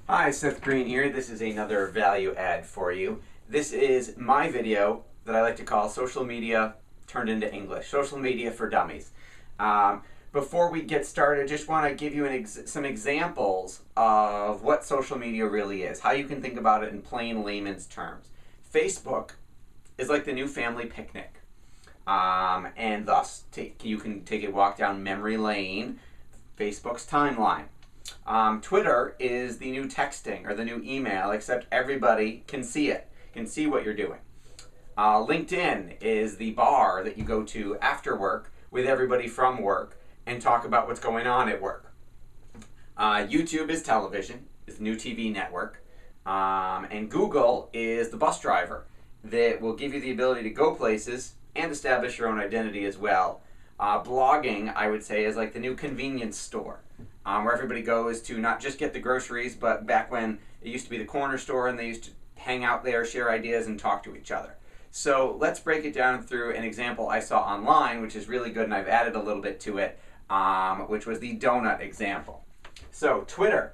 Hi, Seth Greene here. This is another value add for you. This is my video that I like to call Social Media Turned into English. Social Media for Dummies. Before we get started, I just want to give you some examples of what social media really is, how you can think about it in plain layman's terms. Facebook is like the new family picnic, and thus you can take a walk down memory lane, Facebook's timeline. Twitter is the new texting or the new email, except everybody can see it, can see what you're doing. LinkedIn is the bar that you go to after work with everybody from work and talk about what's going on at work. YouTube is television, is the new TV network. And Google is the bus driver that will give you the ability to go places and establish your own identity as well. Blogging, I would say, is like the new convenience store. Where everybody goes to not just get the groceries, but back when it used to be the corner store and they used to hang out there, share ideas, and talk to each other. So let's break it down through an example I saw online, which is really good, and I've added a little bit to it, which was the donut example. So Twitter,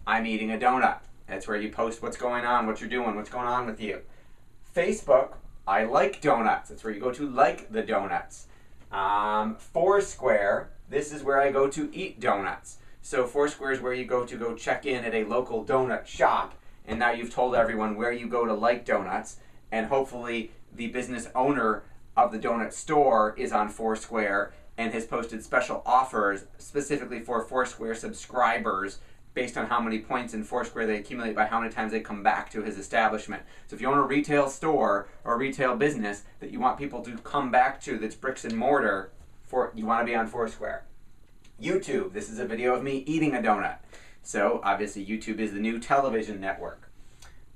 I'm eating a donut. That's where you post what's going on, what you're doing, what's going on with you. Facebook, I like donuts. That's where you go to like the donuts. Foursquare, this is where I go to eat donuts. So Foursquare is where you go to check in at a local donut shop, and now you've told everyone where you go to like donuts, and hopefully the business owner of the donut store is on Foursquare and has posted special offers specifically for Foursquare subscribers based on how many points in Foursquare they accumulate by how many times they come back to his establishment. So if you own a retail store or a retail business that you want people to come back to that's bricks and mortar, you want to be on Foursquare. YouTube, this is a video of me eating a donut. So obviously YouTube is the new television network.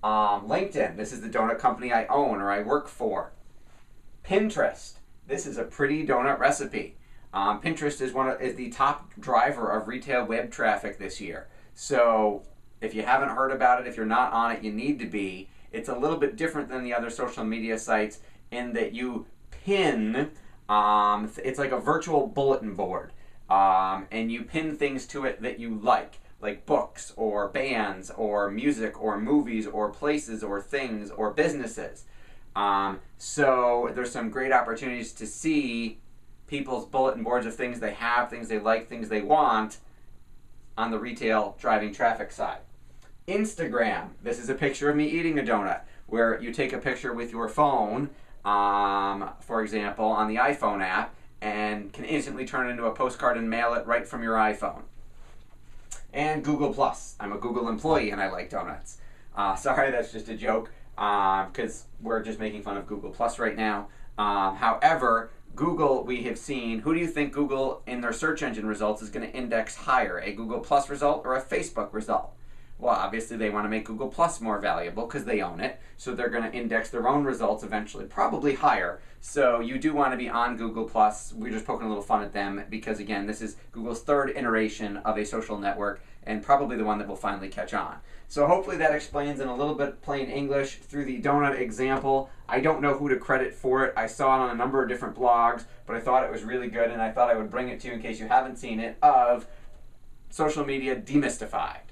LinkedIn, this is the donut company I own or I work for. Pinterest, this is a pretty donut recipe. Pinterest is the top driver of retail web traffic this year. So if you haven't heard about it, if you're not on it, you need to be. It's a little bit different than the other social media sites in that you pin, it's like a virtual bulletin board. And you pin things to it that you like books or bands or music or movies or places or things or businesses. So there's some great opportunities to see people's bulletin boards of things they have, things they like, things they want on the retail driving traffic side. Instagram, this is a picture of me eating a donut, where you take a picture with your phone, for example, on the iPhone app, and can instantly turn it into a postcard and mail it right from your iPhone. And Google+. I'm a Google employee and I like donuts. Sorry, that's just a joke, because we're just making fun of Google+ right now. However, Google, we have seen, who do you think Google in their search engine results is going to index higher, a Google+ result or a Facebook result? Well, obviously they want to make Google+ more valuable because they own it, so they're going to index their own results eventually, probably higher. So you do want to be on Google+. We're just poking a little fun at them because, again, this is Google's third iteration of a social network and probably the one that will finally catch on. So hopefully that explains in a little bit plain English through the donut example. I don't know who to credit for it. I saw it on a number of different blogs, but I thought it was really good and I thought I would bring it to you in case you haven't seen it, of Social Media Demystified.